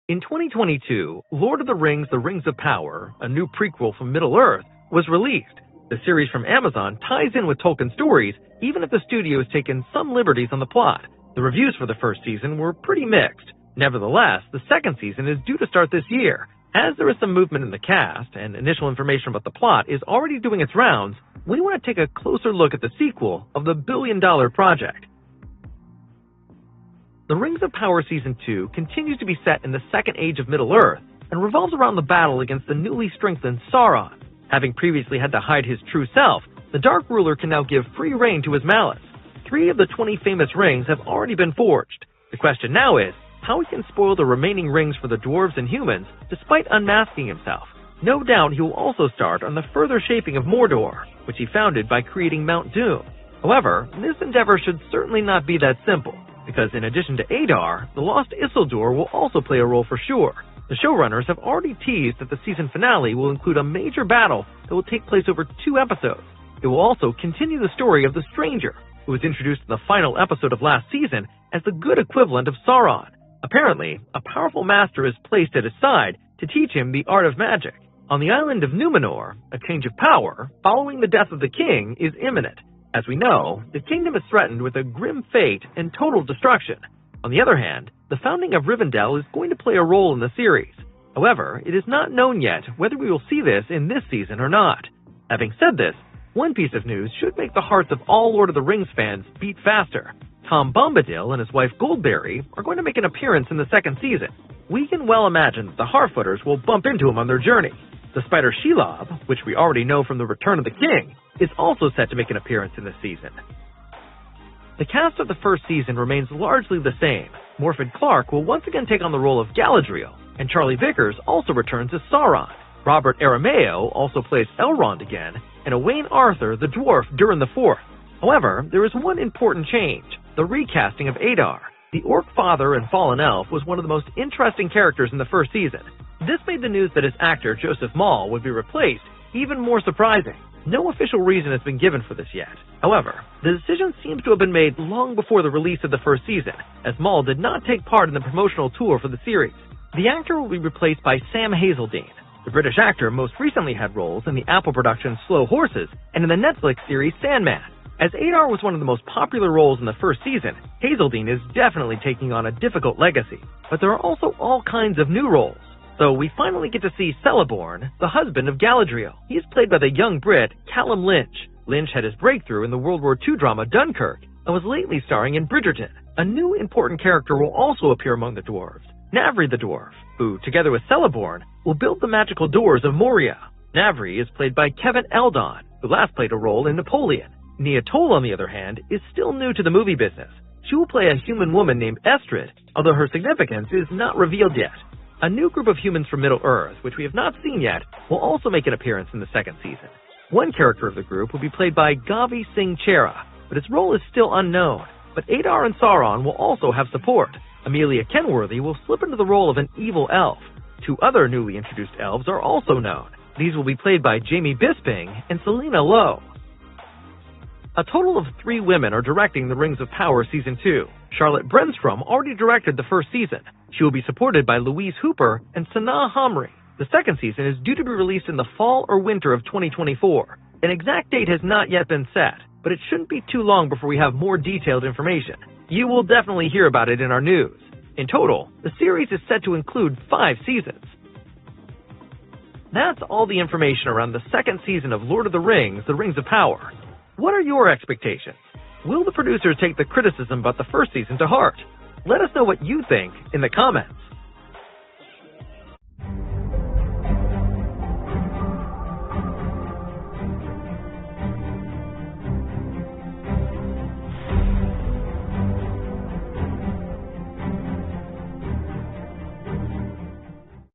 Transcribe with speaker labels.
Speaker 1: In 2022, Lord of the Rings: The Rings of Power, a new prequel from Middle-earth, was released. The series from Amazon ties in with Tolkien stories, even if the studio has taken some liberties on the plot. The reviews for the first season were pretty mixed. Nevertheless, the second season is due to start this year. As there is some movement in the cast, and initial information about the plot is already doing its rounds, we want to take a closer look at the sequel of the billion-dollar project. The Rings of Power Season 2 continues to be set in the Second Age of Middle-earth and revolves around the battle against the newly strengthened Sauron. Having previously had to hide his true self, the Dark Ruler can now give free rein to his malice. 3 of the 20 famous rings have already been forged. The question now is, how he can spoil the remaining rings for the dwarves and humans despite unmasking himself. No doubt he will also start on the further shaping of Mordor, which he founded by creating Mount Doom. However, this endeavor should certainly not be that simple, because in addition to Adar, the lost Isildur will also play a role for sure. The showrunners have already teased that the season finale will include a major battle that will take place over 2 episodes. It will also continue the story of the Stranger, who was introduced in the final episode of last season as the good equivalent of Sauron. Apparently, a powerful master is placed at his side to teach him the art of magic. On the island of Numenor, a change of power, following the death of the king, is imminent. As we know, the kingdom is threatened with a grim fate and total destruction. On the other hand, the founding of Rivendell is going to play a role in the series. However, it is not known yet whether we will see this in this season or not. Having said this, one piece of news should make the hearts of all Lord of the Rings fans beat faster. Tom Bombadil and his wife Goldberry are going to make an appearance in the second season. We can well imagine that the Harfooters will bump into him on their journey. The spider Shelob, which we already know from The Return of the King, is also set to make an appearance in this season. The cast of the first season remains largely the same. Morfydd Clark will once again take on the role of Galadriel, and Charlie Vickers also returns as Sauron. Robert Aramayo also plays Elrond again, and Owain Arthur the dwarf Durin IV. However, there is one important change: the recasting of Adar. The Orc Father and Fallen Elf was one of the most interesting characters in the first season. This made the news that his actor, Joseph Mawle, would be replaced even more surprising. No official reason has been given for this yet. However, the decision seems to have been made long before the release of the first season, as Mawle did not take part in the promotional tour for the series. The actor will be replaced by Sam Hazeldine. The British actor most recently had roles in the Apple production Slow Horses and in the Netflix series Sandman. As Adar was one of the most popular roles in the first season, Hazeldine is definitely taking on a difficult legacy. But there are also all kinds of new roles. So we finally get to see Celeborn, the husband of Galadriel. He is played by the young Brit Callum Lynch. Lynch had his breakthrough in the World War II drama Dunkirk and was lately starring in Bridgerton. A new important character will also appear among the dwarves, Navri the dwarf, who, together with Celeborn, will build the magical doors of Moria. Navri is played by Kevin Eldon, who last played a role in Napoleon. Nia Toll, on the other hand, is still new to the movie business. She will play a human woman named Estrid, although her significance is not revealed yet. A new group of humans from Middle-earth, which we have not seen yet, will also make an appearance in the second season. One character of the group will be played by Gavi Singh Chera, but his role is still unknown. But Adar and Sauron will also have support. Amelia Kenworthy will slip into the role of an evil elf. 2 other newly introduced elves are also known. These will be played by Jamie Bisping and Selena Lowe. A total of 3 women are directing The Rings of Power Season 2. Charlotte Brenstrom already directed the first season. She will be supported by Louise Hooper and Sanaa Hamri. The second season is due to be released in the fall or winter of 2024. An exact date has not yet been set, but it shouldn't be too long before we have more detailed information. You will definitely hear about it in our news. In total, the series is set to include 5 seasons. That's all the information around the second season of Lord of the Rings: The Rings of Power. What are your expectations? Will the producers take the criticism about the first season to heart? Let us know what you think in the comments.